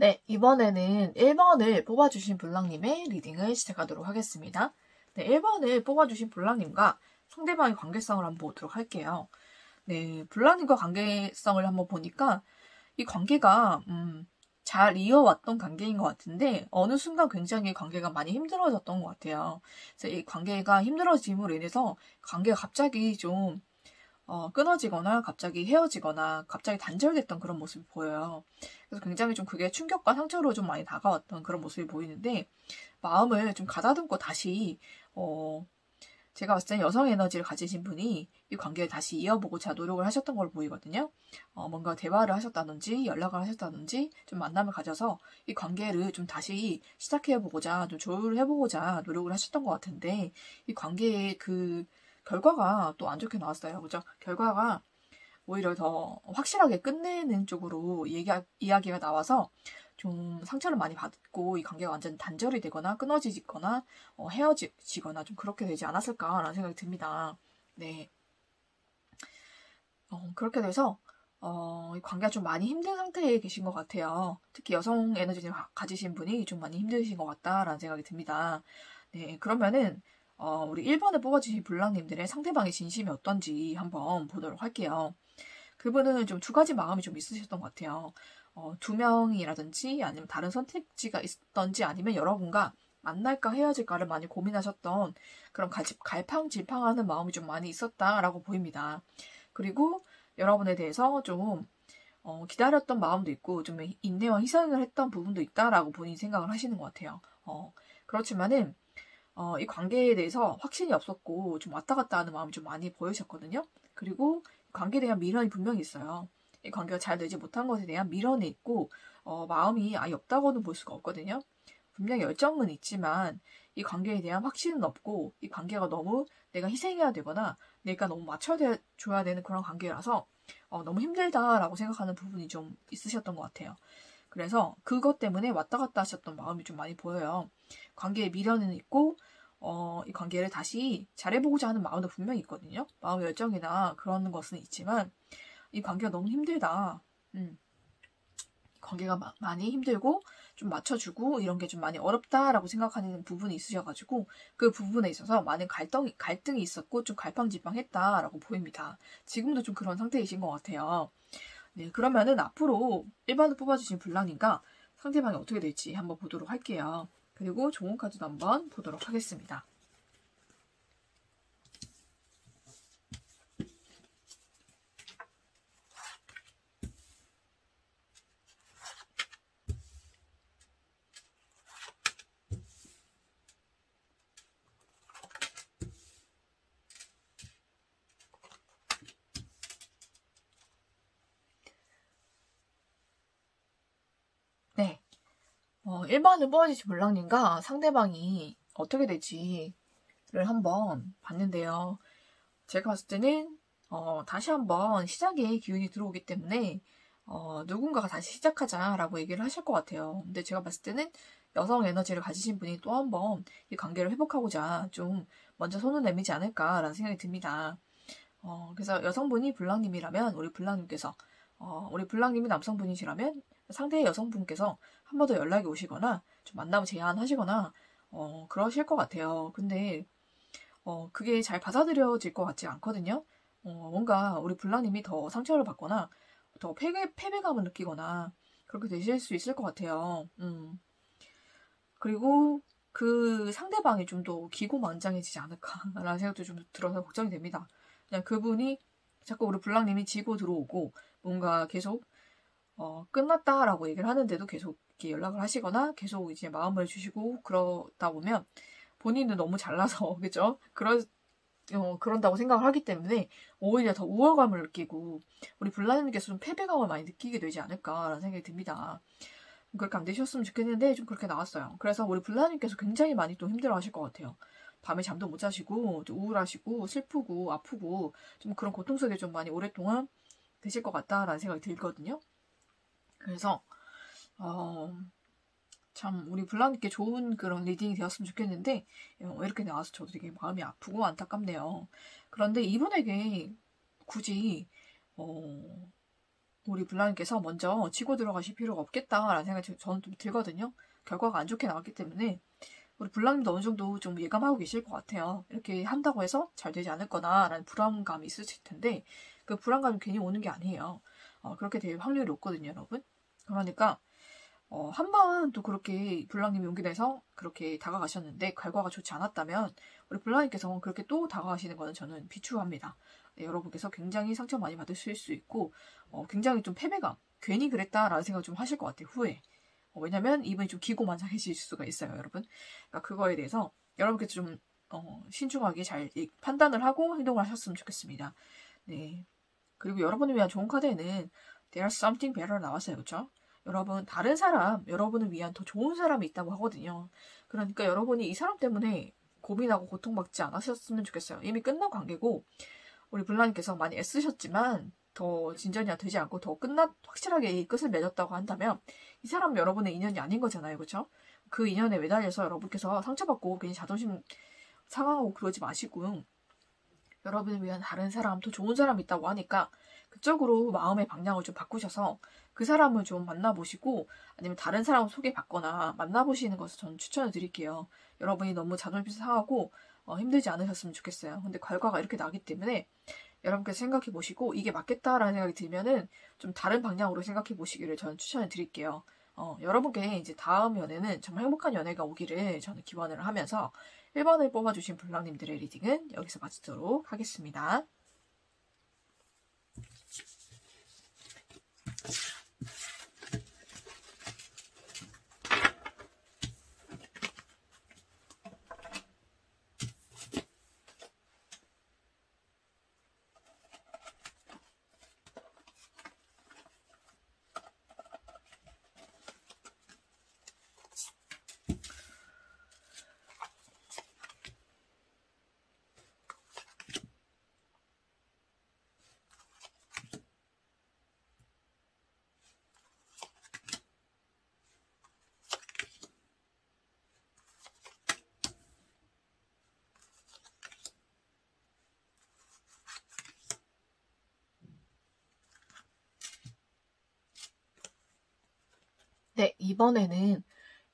네, 이번에는 1번을 뽑아주신 블랑님의 리딩을 시작하도록 하겠습니다. 네, 1번을 뽑아주신 블랑님과 상대방의 관계성을 한번 보도록 할게요. 네, 블랑님과 관계성을 한번 보니까 이 관계가 잘 이어왔던 관계인 것 같은데 어느 순간 굉장히 관계가 많이 힘들어졌던 것 같아요. 그래서 이 관계가 힘들어짐으로 인해서 관계가 갑자기 좀 끊어지거나 갑자기 헤어지거나 갑자기 단절됐던 그런 모습이 보여요. 그래서 굉장히 좀 그게 충격과 상처로 좀 많이 다가왔던 그런 모습이 보이는데 마음을 좀 가다듬고 다시 제가 봤을 땐 여성 에너지를 가지신 분이 이 관계를 다시 이어보고자 노력을 하셨던 걸로 보이거든요. 뭔가 대화를 하셨다든지 연락을 하셨다든지 좀 만남을 가져서 이 관계를 좀 다시 시작해보고자 좀 조율을 해보고자 노력을 하셨던 것 같은데 이 관계의 그 결과가 또 안 좋게 나왔어요. 그죠? 결과가 오히려 더 확실하게 끝내는 쪽으로 이야기가 나와서 좀 상처를 많이 받고 이 관계가 완전 단절이 되거나 끊어지거나 헤어지거나 좀 그렇게 되지 않았을까라는 생각이 듭니다. 네. 그렇게 돼서 이 관계가 좀 많이 힘든 상태에 계신 것 같아요. 특히 여성 에너지를 가지신 분이 좀 많이 힘드신 것 같다라는 생각이 듭니다. 네, 그러면은 우리 1번을 뽑아주신 블랑님들의 상대방의 진심이 어떤지 한번 보도록 할게요. 그분은 좀 두 가지 마음이 좀 있으셨던 것 같아요. 두 명이라든지 아니면 다른 선택지가 있던지 아니면 여러분과 만날까 헤어질까를 많이 고민하셨던 그런 갈팡질팡하는 마음이 좀 많이 있었다라고 보입니다. 그리고 여러분에 대해서 좀 기다렸던 마음도 있고 좀 인내와 희생을 했던 부분도 있다라고 본인이 생각을 하시는 것 같아요. 그렇지만은 이 관계에 대해서 확신이 없었고 좀 왔다 갔다 하는 마음이 좀 많이 보이셨거든요. 그리고 관계에 대한 미련이 분명히 있어요. 이 관계가 잘 되지 못한 것에 대한 미련이 있고 마음이 아예 없다고는 볼 수가 없거든요. 분명히 열정은 있지만 이 관계에 대한 확신은 없고 이 관계가 너무 내가 희생해야 되거나 내가 너무 맞춰줘야 되는 그런 관계라서 너무 힘들다라고 생각하는 부분이 좀 있으셨던 것 같아요. 그래서 그것 때문에 왔다 갔다 하셨던 마음이 좀 많이 보여요. 관계에 미련은 있고 이 관계를 다시 잘해보고자 하는 마음도 분명히 있거든요. 마음의 열정이나 그런 것은 있지만 이 관계가 너무 힘들다. 관계가 많이 힘들고 좀 맞춰주고 이런 게 좀 많이 어렵다라고 생각하는 부분이 있으셔가지고 그 부분에 있어서 많은 갈등이 있었고 좀 갈팡질팡했다라고 보입니다. 지금도 좀 그런 상태이신 것 같아요. 네, 그러면은 앞으로 1번을 뽑아주신 블랑님과 상대방이 어떻게 될지 한번 보도록 할게요. 그리고 좋은 카드도 한번 보도록 하겠습니다. 네. 1번을 뽑아주신 블랑님과 상대방이 어떻게 될지를 한번 봤는데요. 제가 봤을 때는 다시 한번 시작의 기운이 들어오기 때문에 누군가가 다시 시작하자라고 얘기를 하실 것 같아요. 근데 제가 봤을 때는 여성 에너지를 가지신 분이 또 한번 이 관계를 회복하고자 좀 먼저 손을 내미지 않을까라는 생각이 듭니다. 그래서 여성분이 블랑님이라면 우리 블랑님이 남성분이시라면 상대의 여성분께서 한 번 더 연락이 오시거나 좀 만남을 제안하시거나 그러실 것 같아요. 근데 그게 잘 받아들여질 것 같지 않거든요. 뭔가 우리 블랑님이 더 상처를 받거나 더 패배감을 느끼거나 그렇게 되실 수 있을 것 같아요. 그리고 그 상대방이 좀 더 기고만장해지지 않을까라는 생각도 좀 들어서 걱정이 됩니다. 그냥 그분이 자꾸 우리 블랑님이 지고 들어오고 뭔가 계속 끝났다라고 얘기를 하는데도 계속 이렇게 연락을 하시거나 계속 이제 마음을 주시고 그러다 보면 본인도 너무 잘나서 그죠? 그런다고 생각을 하기 때문에 오히려 더 우월감을 느끼고 우리 블랑님께서 좀 패배감을 많이 느끼게 되지 않을까라는 생각이 듭니다. 그렇게 안 되셨으면 좋겠는데 좀 그렇게 나왔어요. 그래서 우리 블랑님께서 굉장히 많이 또 힘들어하실 것 같아요. 밤에 잠도 못 자시고 우울하시고 슬프고 아프고 좀 그런 고통 속에 좀 많이 오랫동안 되실 것 같다라는 생각이 들거든요. 그래서 참 우리 블랑님께 좋은 그런 리딩이 되었으면 좋겠는데 이렇게 나와서 저도 되게 마음이 아프고 안타깝네요. 그런데 이분에게 굳이 우리 블라님께서 먼저 치고 들어가실 필요가 없겠다라는 생각이 저는 좀 들거든요. 결과가 안 좋게 나왔기 때문에 우리 블랑님도 어느 정도 좀 예감하고 계실 것 같아요. 이렇게 한다고 해서 잘 되지 않을 거다라는 불안감이 있으실 텐데 그 불안감이 괜히 오는 게 아니에요. 그렇게 될 확률이 높거든요, 여러분. 그러니까 한 번 또 그렇게 블랑님이 용기 내서 그렇게 다가가셨는데 결과가 좋지 않았다면 우리 블랑님께서 그렇게 또 다가가시는 거는 저는 비추합니다. 네, 여러분께서 굉장히 상처 많이 받으실 수 있고 굉장히 좀 패배감, 괜히 그랬다라는 생각 좀 하실 것 같아요, 후에. 왜냐면 이분이 좀 기고만장해질 수가 있어요, 여러분. 그러니까 그거에 대해서 여러분께서 좀 신중하게 잘 판단을 하고 행동을 하셨으면 좋겠습니다. 네. 그리고 여러분을 위한 좋은 카드에는 There's something better 나왔어요, 그렇죠? 여러분, 다른 사람, 여러분을 위한 더 좋은 사람이 있다고 하거든요. 그러니까 여러분이 이 사람 때문에 고민하고 고통받지 않으셨으면 좋겠어요. 이미 끝난 관계고 우리 블라님께서 많이 애쓰셨지만 더 진전이 되지 않고 더 확실하게 끝을 맺었다고 한다면 이 사람은 여러분의 인연이 아닌 거잖아요. 그렇죠? 그 인연에 매달려서 여러분께서 상처받고 괜히 자존심 상하고 그러지 마시고 여러분을 위한 다른 사람, 더 좋은 사람이 있다고 하니까 그쪽으로 마음의 방향을 좀 바꾸셔서 그 사람을 좀 만나보시고 아니면 다른 사람을 소개받거나 만나보시는 것을 저는 추천을 드릴게요. 여러분이 너무 자존심 상하고 힘들지 않으셨으면 좋겠어요. 근데 결과가 이렇게 나기 때문에 여러분께서 생각해 보시고 이게 맞겠다라는 생각이 들면은 좀 다른 방향으로 생각해 보시기를 저는 추천을 드릴게요. 여러분께 이제 다음 연애는 정말 행복한 연애가 오기를 저는 기원을 하면서 1번을 뽑아주신 블랑님들의 리딩은 여기서 마치도록 하겠습니다. 네, 이번에는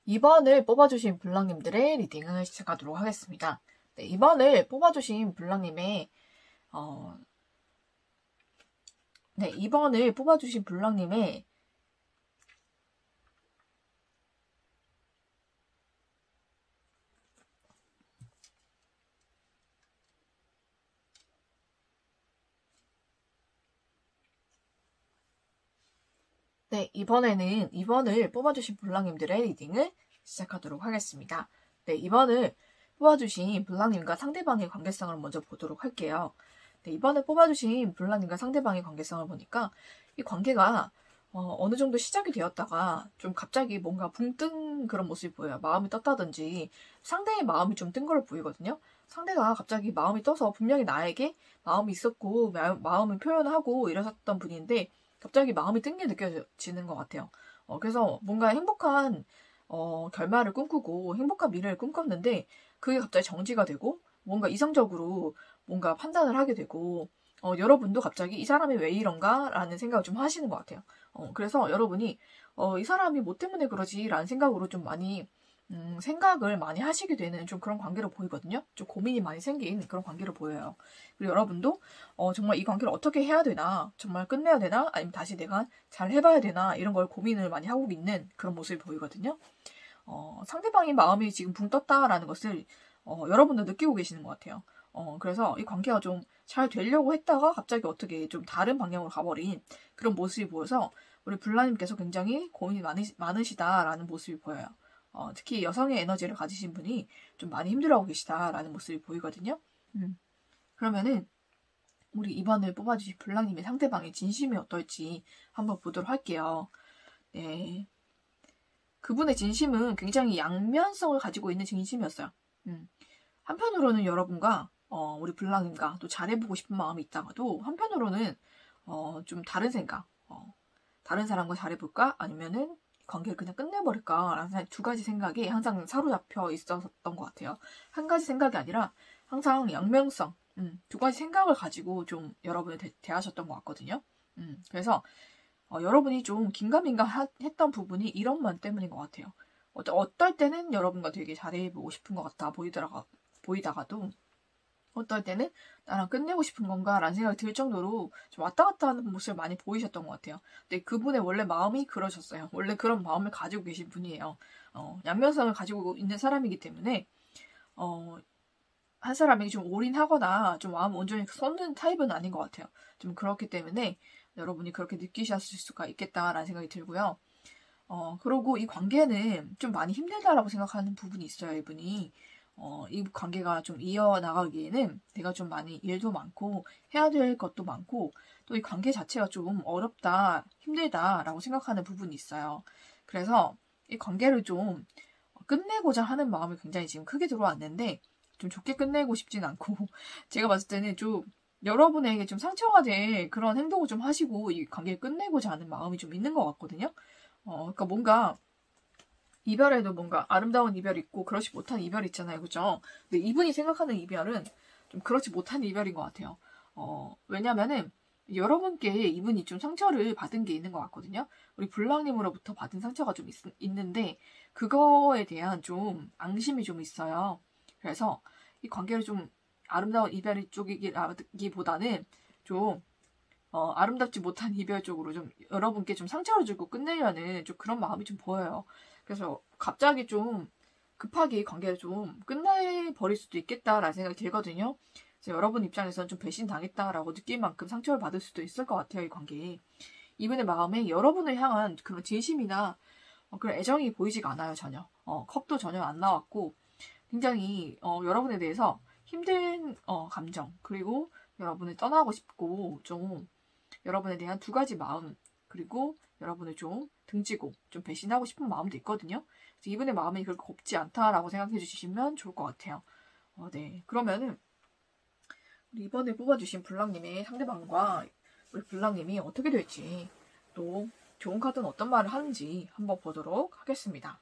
2번을 뽑아주신 블랑님들의 리딩을 시작하도록 하겠습니다. 네, 2번을 뽑아주신 블랑님의 네, 2번을 뽑아주신 블랑님의 네, 이번에는 2번을 뽑아주신 블랑님들의 리딩을 시작하도록 하겠습니다. 네, 2번을 뽑아주신 블랑님과 상대방의 관계성을 먼저 보도록 할게요. 네, 이번에 뽑아주신 블랑님과 상대방의 관계성을 보니까 이 관계가 어느 정도 시작이 되었다가 좀 갑자기 뭔가 붕 뜬 그런 모습이 보여요. 마음이 떴다든지 상대의 마음이 좀 뜬 걸로 보이거든요. 상대가 갑자기 마음이 떠서 분명히 나에게 마음이 있었고 마음을 표현하고 이러셨던 분인데 갑자기 마음이 뜬 게 느껴지는 것 같아요. 그래서 뭔가 행복한 결말을 꿈꾸고 행복한 미래를 꿈꿨는데 그게 갑자기 정지가 되고 뭔가 이성적으로 뭔가 판단을 하게 되고 여러분도 갑자기 이 사람이 왜 이런가? 라는 생각을 좀 하시는 것 같아요. 그래서 여러분이 이 사람이 뭐 때문에 그러지? 라는 생각으로 좀 많이 생각을 많이 하시게 되는 좀 그런 관계로 보이거든요. 좀 고민이 많이 생긴 그런 관계로 보여요. 그리고 여러분도 정말 이 관계를 어떻게 해야 되나? 정말 끝내야 되나? 아니면 다시 내가 잘 해봐야 되나? 이런 걸 고민을 많이 하고 있는 그런 모습이 보이거든요. 상대방의 마음이 지금 붕 떴다라는 것을 여러분도 느끼고 계시는 것 같아요. 그래서 이 관계가 좀 잘 되려고 했다가 갑자기 어떻게 좀 다른 방향으로 가버린 그런 모습이 보여서 우리 블라님께서 굉장히 고민이 많으시다라는 모습이 보여요. 특히 여성의 에너지를 가지신 분이 좀 많이 힘들어하고 계시다라는 모습이 보이거든요. 그러면은 우리 2번을 뽑아주신 블랑님의 상대방의 진심이 어떨지 한번 보도록 할게요. 네. 그분의 진심은 굉장히 양면성을 가지고 있는 진심이었어요. 한편으로는 여러분과 우리 블랑님과 또 잘해보고 싶은 마음이 있다가도 한편으로는 좀 다른 생각, 다른 사람과 잘해볼까? 아니면은 관계를 그냥 끝내버릴까? 라는 두 가지 생각이 항상 사로잡혀 있었던 것 같아요. 한 가지 생각이 아니라 항상 양면성, 두 가지 생각을 가지고 좀 여러분을 대하셨던 것 같거든요. 그래서 여러분이 좀 긴가민가했던 부분이 이런 면 때문인 것 같아요. 어떨 때는 여러분과 되게 잘해보고 싶은 것 같아 보이다가도 어떨 때는 나랑 끝내고 싶은 건가 라는 생각이 들 정도로 좀 왔다 갔다 하는 모습을 많이 보이셨던 것 같아요. 근데 그분의 원래 마음이 그러셨어요. 원래 그런 마음을 가지고 계신 분이에요. 양면성을 가지고 있는 사람이기 때문에 한 사람에게 좀 올인하거나 좀 마음을 온전히 쏟는 타입은 아닌 것 같아요. 좀 그렇기 때문에 여러분이 그렇게 느끼셨을 수가 있겠다라는 생각이 들고요. 그리고 이 관계는 좀 많이 힘들다라고 생각하는 부분이 있어요, 이분이. 이 관계가 좀 이어나가기에는 내가 좀 많이 일도 많고 해야 될 것도 많고 또 이 관계 자체가 좀 어렵다, 힘들다라고 생각하는 부분이 있어요. 그래서 이 관계를 좀 끝내고자 하는 마음이 굉장히 지금 크게 들어왔는데 좀 좋게 끝내고 싶진 않고 제가 봤을 때는 좀 여러분에게 좀 상처가 될 그런 행동을 좀 하시고 이 관계를 끝내고자 하는 마음이 좀 있는 것 같거든요. 그러니까 뭔가 이별에도 뭔가 아름다운 이별이 있고 그렇지 못한 이별이 있잖아요. 그죠? 근데 이분이 생각하는 이별은 좀 그렇지 못한 이별인 것 같아요. 왜냐면은 여러분께 이분이 좀 상처를 받은 게 있는 것 같거든요. 우리 블랑님으로부터 받은 상처가 좀 있는데 그거에 대한 좀 앙심이 좀 있어요. 그래서 이 관계를 좀 아름다운 이별 쪽이기보다는 좀 아름답지 못한 이별 쪽으로 좀 여러분께 좀 상처를 주고 끝내려는 좀 그런 마음이 좀 보여요. 그래서 갑자기 좀 급하게 관계를 좀 끝내버릴 수도 있겠다라는 생각이 들거든요. 그래서 여러분 입장에서는 좀 배신당했다라고 느낄 만큼 상처를 받을 수도 있을 것 같아요, 이 관계에. 이분의 마음에 여러분을 향한 그런 진심이나 그런 애정이 보이지가 않아요, 전혀. 컵도 전혀 안 나왔고, 굉장히 여러분에 대해서 힘든 감정, 그리고 여러분을 떠나고 싶고, 좀 여러분에 대한 두 가지 마음, 그리고 여러분을 좀 등지고 좀 배신하고 싶은 마음도 있거든요. 그래서 이분의 마음이 그렇게 곱지 않다라고 생각해 주시면 좋을 것 같아요. 네. 그러면은 우리 이번에 뽑아주신 블랑님의 상대방과 우리 블랑님이 어떻게 될지 또 좋은 카드는 어떤 말을 하는지 한번 보도록 하겠습니다.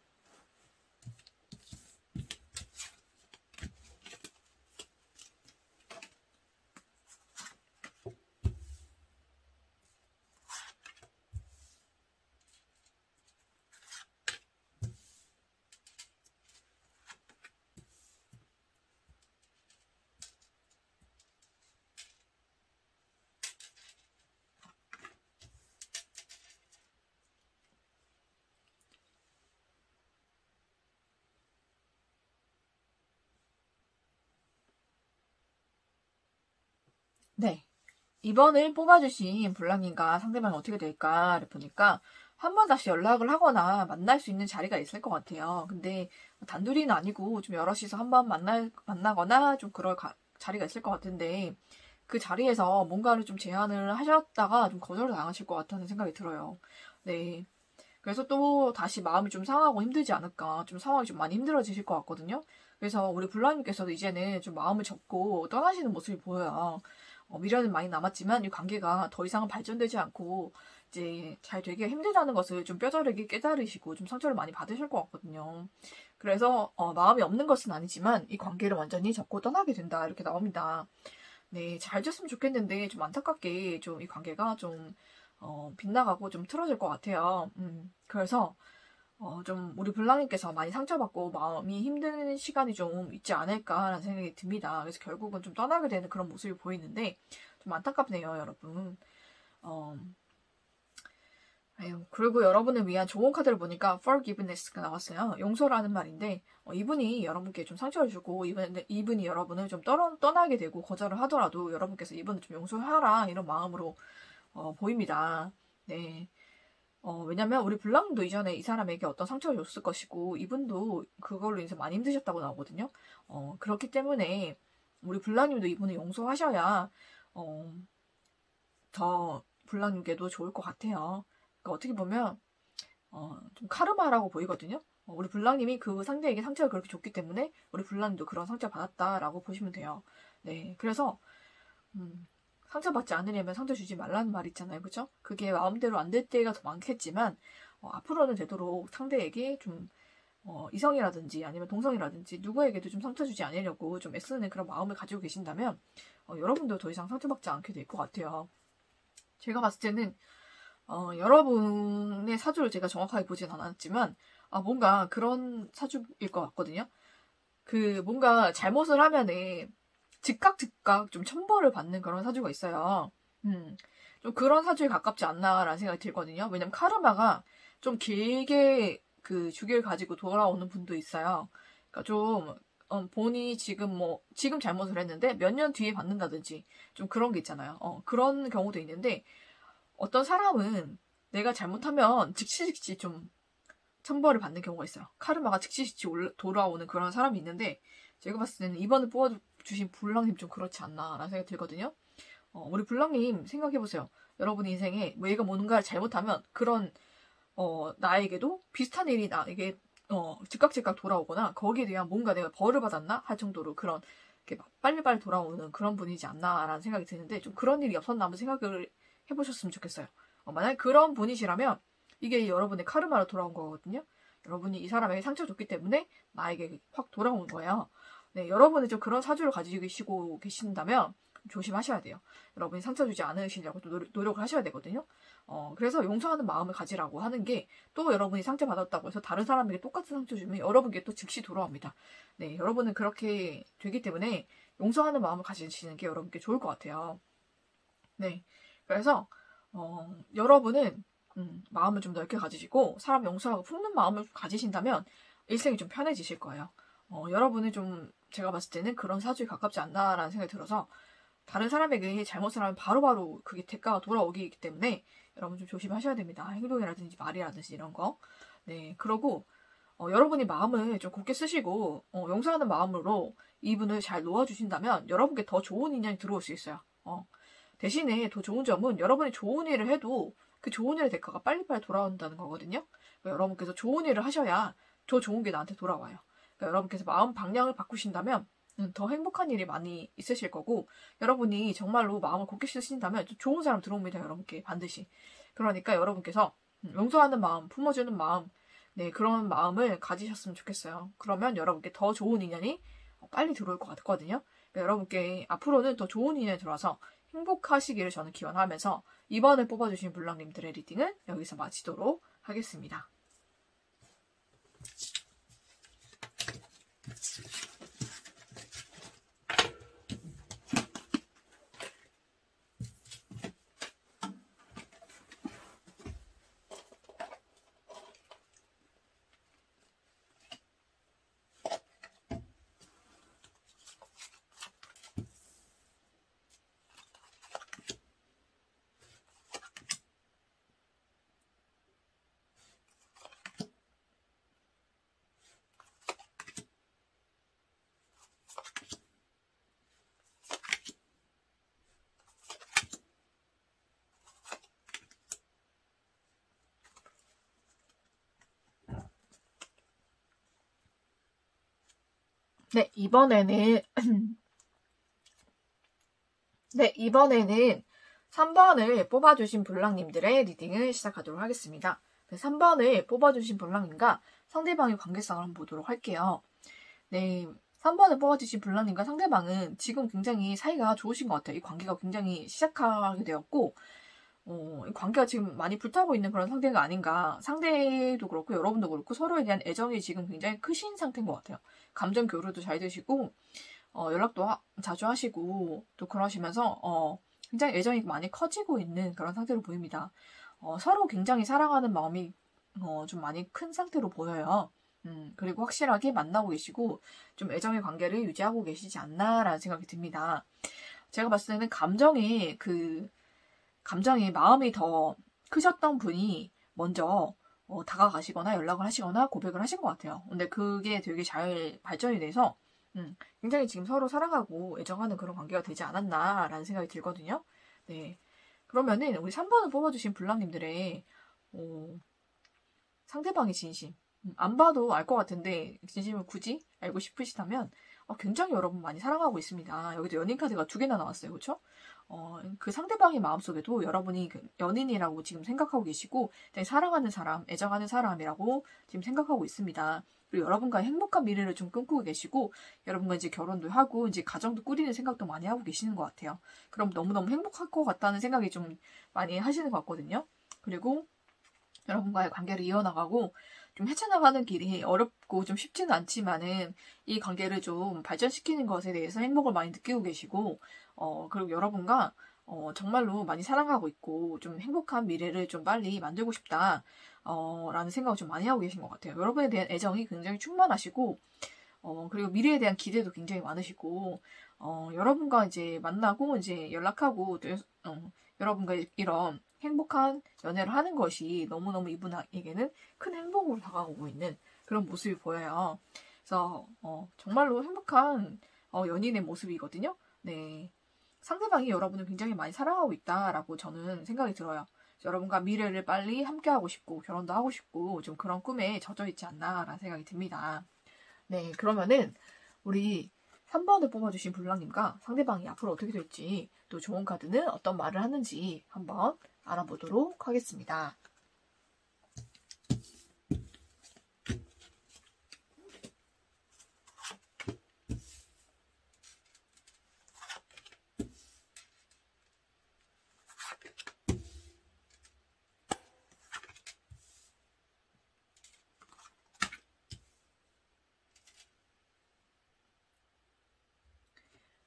네. 이번을 뽑아주신 블랑님과 상대방이 어떻게 될까를 보니까 한 번 다시 연락을 하거나 만날 수 있는 자리가 있을 것 같아요. 근데 단둘이는 아니고 좀 여럿이서 한 번 만나거나 좀 그럴 자리가 있을 것 같은데 그 자리에서 뭔가를 좀 제안을 하셨다가 좀 거절을 당하실 것 같다는 생각이 들어요. 네. 그래서 또 다시 마음이 좀 상하고 힘들지 않을까. 좀 상황이 좀 많이 힘들어지실 것 같거든요. 그래서 우리 블라님께서도 이제는 좀 마음을 접고 떠나시는 모습이 보여요. 미련은 많이 남았지만 이 관계가 더 이상은 발전되지 않고 이제 잘 되기가 힘들다는 것을 좀 뼈저리게 깨달으시고 좀 상처를 많이 받으실 것 같거든요. 그래서 마음이 없는 것은 아니지만 이 관계를 완전히 접고 떠나게 된다 이렇게 나옵니다. 네, 잘 됐으면 좋겠는데 좀 안타깝게 좀 이 관계가 좀 빗나가고 좀 틀어질 것 같아요. 그래서 좀 우리 블랑님께서 많이 상처받고 마음이 힘든 시간이 좀 있지 않을까라는 생각이 듭니다. 그래서 결국은 좀 떠나게 되는 그런 모습이 보이는데 좀 안타깝네요, 여러분. 그리고 여러분을 위한 좋은 카드를 보니까 forgiveness가 나왔어요. 용서라는 말인데 이분이 여러분께 좀 상처를 주고 이분이 여러분을 좀 떠나게 되고 거절을 하더라도 여러분께서 이분을 좀 용서하라 이런 마음으로 보입니다. 네. 왜냐면 우리 블랑도 이전에 이 사람에게 어떤 상처를 줬을 것이고 이분도 그걸로 인해서 많이 힘드셨다고 나오거든요. 그렇기 때문에 우리 블랑님도 이분을 용서하셔야 더 블랑님께도 좋을 것 같아요. 그러니까 어떻게 보면 좀 카르마라고 보이거든요. 우리 블랑님이 그 상대에게 상처를 그렇게 줬기 때문에 우리 블랑님도 그런 상처를 받았다라고 보시면 돼요. 네, 그래서 상처받지 않으려면 상처 주지 말라는 말 있잖아요. 그죠? 그게 마음대로 안 될 때가 더 많겠지만 앞으로는 되도록 상대에게 좀 이성이라든지 아니면 동성이라든지 누구에게도 좀 상처 주지 않으려고 좀 애쓰는 그런 마음을 가지고 계신다면 여러분도 더 이상 상처받지 않게 될 것 같아요. 제가 봤을 때는 여러분의 사주를 제가 정확하게 보진 않았지만, 뭔가 그런 사주일 것 같거든요. 뭔가 잘못을 하면은 즉각 좀 천벌을 받는 그런 사주가 있어요. 좀 그런 사주에 가깝지 않나라는 생각이 들거든요. 왜냐면 카르마가 좀 길게 그 주기를 가지고 돌아오는 분도 있어요. 그러니까 좀 본인이 지금 잘못을 했는데 몇 년 뒤에 받는다든지 좀 그런 게 있잖아요. 그런 경우도 있는데 어떤 사람은 내가 잘못하면 즉시 좀 천벌을 받는 경우가 있어요. 카르마가 즉시 돌아오는 그런 사람이 있는데 제가 봤을 때는 이번에 뽑아주신 불랑님 좀 그렇지 않나라는 생각이 들거든요. 우리 불랑님 생각해보세요. 여러분 인생에 얘가 뭔가를 잘못하면 그런 나에게도 비슷한 일이 나에게 즉각 돌아오거나 거기에 대한 뭔가 내가 벌을 받았나 할 정도로 그런 이렇게 빨리빨리 돌아오는 그런 분이지 않나라는 생각이 드는데 좀 그런 일이 없었나 한번 생각을 해보셨으면 좋겠어요. 만약에 그런 분이시라면 이게 여러분의 카르마로 돌아온 거거든요. 여러분이 이 사람에게 상처 줬기 때문에 나에게 확 돌아온 거예요. 네, 여러분이 좀 그런 사주를 가지고 계신다면 조심하셔야 돼요. 여러분이 상처 주지 않으시려고 좀 노력을 하셔야 되거든요. 그래서 용서하는 마음을 가지라고 하는 게 또 여러분이 상처받았다고 해서 다른 사람에게 똑같은 상처 주면 여러분께 또 즉시 돌아옵니다. 네, 여러분은 그렇게 되기 때문에 용서하는 마음을 가지시는 게 여러분께 좋을 것 같아요. 네, 그래서 여러분은 마음을 좀 넓게 가지시고 사람 용서하고 품는 마음을 가지신다면 일생이 좀 편해지실 거예요. 여러분은 좀 제가 봤을 때는 그런 사주에 가깝지 않나라는 생각이 들어서 다른 사람에게 잘못을 하면 바로바로 그게 대가가 돌아오기 때문에 여러분 좀 조심하셔야 됩니다. 행동이라든지 말이라든지 이런 거. 네, 그러고 여러분이 마음을 좀 굳게 쓰시고 용서하는 마음으로 이분을 잘 놓아주신다면 여러분께 더 좋은 인연이 들어올 수 있어요. 대신에 더 좋은 점은 여러분이 좋은 일을 해도 그 좋은 일의 대가가 빨리빨리 돌아온다는 거거든요. 그러니까 여러분께서 좋은 일을 하셔야 더 좋은 게 나한테 돌아와요. 그러니까 여러분께서 마음 방향을 바꾸신다면 더 행복한 일이 많이 있으실 거고 여러분이 정말로 마음을 굳게 쓰신다면 좋은 사람 들어옵니다. 여러분께 반드시. 그러니까 여러분께서 용서하는 마음, 품어주는 마음 네, 그런 마음을 가지셨으면 좋겠어요. 그러면 여러분께 더 좋은 인연이 빨리 들어올 것 같거든요. 그러니까 여러분께 앞으로는 더 좋은 인연이 들어와서 행복하시기를 저는 기원하면서 이번에 뽑아주신 불랑님들의 리딩은 여기서 마치도록 하겠습니다. 네, 이번에는 3번을 뽑아주신 불랑님들의 리딩을 시작하도록 하겠습니다. 3번을 뽑아주신 불랑님과 상대방의 관계성을 한번 보도록 할게요. 네, 3번을 뽑아주신 불랑님과 상대방은 지금 굉장히 사이가 좋으신 것 같아요. 이 관계가 굉장히 시작하게 되었고, 이 관계가 지금 많이 불타고 있는 그런 상태가 아닌가. 상대도 그렇고 여러분도 그렇고 서로에 대한 애정이 지금 굉장히 크신 상태인 것 같아요. 감정 교류도 잘 되시고 연락도 자주 하시고 또 그러시면서 굉장히 애정이 많이 커지고 있는 그런 상태로 보입니다. 서로 굉장히 사랑하는 마음이 좀 많이 큰 상태로 보여요. 그리고 확실하게 만나고 계시고 좀 애정의 관계를 유지하고 계시지 않나라는 생각이 듭니다. 제가 봤을 때는 감정이 마음이 더 크셨던 분이 먼저 다가가시거나 연락을 하시거나 고백을 하신 것 같아요. 근데 그게 되게 잘 발전이 돼서 굉장히 지금 서로 사랑하고 애정하는 그런 관계가 되지 않았나라는 생각이 들거든요. 네, 그러면은 우리 3번을 뽑아주신 불랑님들의 상대방의 진심 안 봐도 알 것 같은데 진심을 굳이 알고 싶으시다면 굉장히 여러분 많이 사랑하고 있습니다. 여기도 연인 카드가 2개나 나왔어요. 그렇죠? 그 상대방의 마음속에도 여러분이 그 연인이라고 지금 생각하고 계시고 사랑하는 사람, 애정하는 사람이라고 지금 생각하고 있습니다. 그리고 여러분과의 행복한 미래를 좀 꿈꾸고 계시고 여러분과 이제 결혼도 하고 이제 가정도 꾸리는 생각도 많이 하고 계시는 것 같아요. 그럼 너무너무 행복할 것 같다는 생각이 좀 많이 하시는 것 같거든요. 그리고 여러분과의 관계를 이어나가고 좀 헤쳐나가는 길이 어렵고 좀 쉽지는 않지만은 이 관계를 좀 발전시키는 것에 대해서 행복을 많이 느끼고 계시고, 그리고 여러분과 정말로 많이 사랑하고 있고 좀 행복한 미래를 좀 빨리 만들고 싶다, 라는 생각을 좀 많이 하고 계신 것 같아요. 여러분에 대한 애정이 굉장히 충만하시고, 그리고 미래에 대한 기대도 굉장히 많으시고, 여러분과 이제 만나고 이제 연락하고 또 여러분과 이런 행복한 연애를 하는 것이 너무너무 이분에게는 큰 행복으로 다가오고 있는 그런 모습이 보여요. 그래서 정말로 행복한 연인의 모습이거든요. 네. 상대방이 여러분을 굉장히 많이 사랑하고 있다라고 저는 생각이 들어요. 여러분과 미래를 빨리 함께하고 싶고 결혼도 하고 싶고 좀 그런 꿈에 젖어 있지 않나라는 생각이 듭니다. 네, 그러면은 우리 3번을 뽑아주신 블랑님과 상대방이 앞으로 어떻게 될지, 또 좋은 카드는 어떤 말을 하는지 한번 알아보도록 하겠습니다.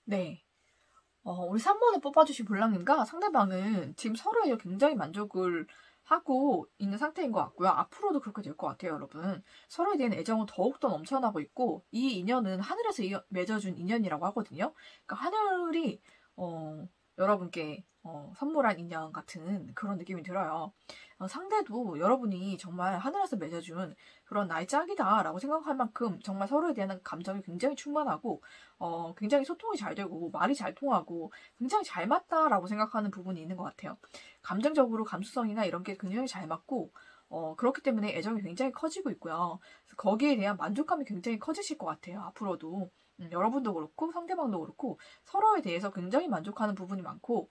네. 우리 3번을 뽑아주신 블랑님과 상대방은 지금 서로에 굉장히 만족을 하고 있는 상태인 것 같고요. 앞으로도 그렇게 될 것 같아요, 여러분. 서로에 대한 애정은 더욱더 넘쳐나고 있고, 이 인연은 하늘에서 맺어준 인연이라고 하거든요. 그러니까 하늘이 여러분께 선물한 인연 같은 그런 느낌이 들어요. 상대도 여러분이 정말 하늘에서 맺어준 그런 나의 짝이다라고 생각할 만큼 정말 서로에 대한 감정이 굉장히 충만하고, 굉장히 소통이 잘 되고 말이 잘 통하고 굉장히 잘 맞다라고 생각하는 부분이 있는 것 같아요. 감정적으로 감수성이나 이런 게 굉장히 잘 맞고, 그렇기 때문에 애정이 굉장히 커지고 있고요. 그래서 거기에 대한 만족감이 굉장히 커지실 것 같아요, 앞으로도. 여러분도 그렇고 상대방도 그렇고 서로에 대해서 굉장히 만족하는 부분이 많고,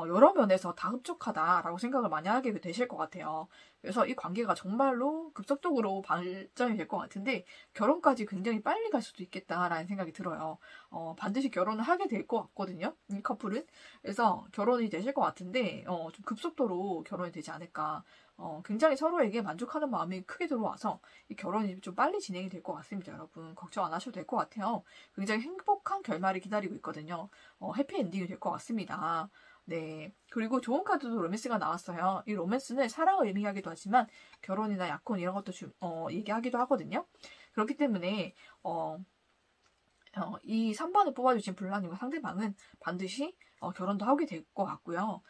여러 면에서 다 흡족하다라고 생각을 많이 하게 되실 것 같아요. 그래서 이 관계가 정말로 급속도로 발전이 될 것 같은데 결혼까지 굉장히 빨리 갈 수도 있겠다라는 생각이 들어요. 반드시 결혼을 하게 될 것 같거든요, 이 커플은. 그래서 결혼이 되실 것 같은데 좀 급속도로 결혼이 되지 않을까. 굉장히 서로에게 만족하는 마음이 크게 들어와서 이 결혼이 좀 빨리 진행이 될 것 같습니다, 여러분. 걱정 안 하셔도 될 것 같아요. 굉장히 행복한 결말이 기다리고 있거든요. 해피엔딩이 될 것 같습니다. 네. 그리고 좋은 카드도 로맨스가 나왔어요. 이 로맨스는 사랑을 의미하기도 하지만 결혼이나 약혼 이런 것도 얘기하기도 하거든요. 그렇기 때문에 이 3번을 뽑아주신 블랑님과 상대방은 반드시 결혼도 하게 될 것 같고요.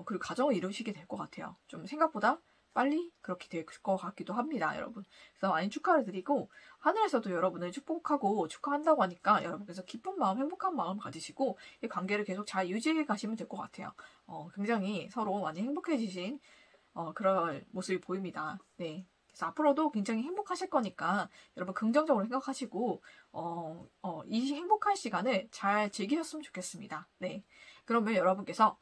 그리고 가정을 이루시게 될 것 같아요. 좀 생각보다 빨리 그렇게 될 것 같기도 합니다, 여러분. 그래서 많이 축하를 드리고, 하늘에서도 여러분을 축복하고 축하한다고 하니까 여러분께서 기쁜 마음, 행복한 마음 가지시고 이 관계를 계속 잘 유지해 가시면 될 것 같아요. 굉장히 서로 많이 행복해지신 그런 모습이 보입니다. 네. 그래서 앞으로도 굉장히 행복하실 거니까 여러분 긍정적으로 생각하시고 이 행복한 시간을 잘 즐기셨으면 좋겠습니다. 네. 그러면 여러분께서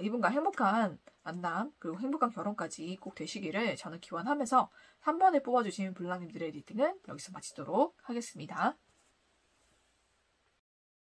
이분과 행복한 만남 그리고 행복한 결혼까지 꼭 되시기를 저는 기원하면서 3번을 뽑아주신 블랑님들의 리딩은 여기서 마치도록 하겠습니다.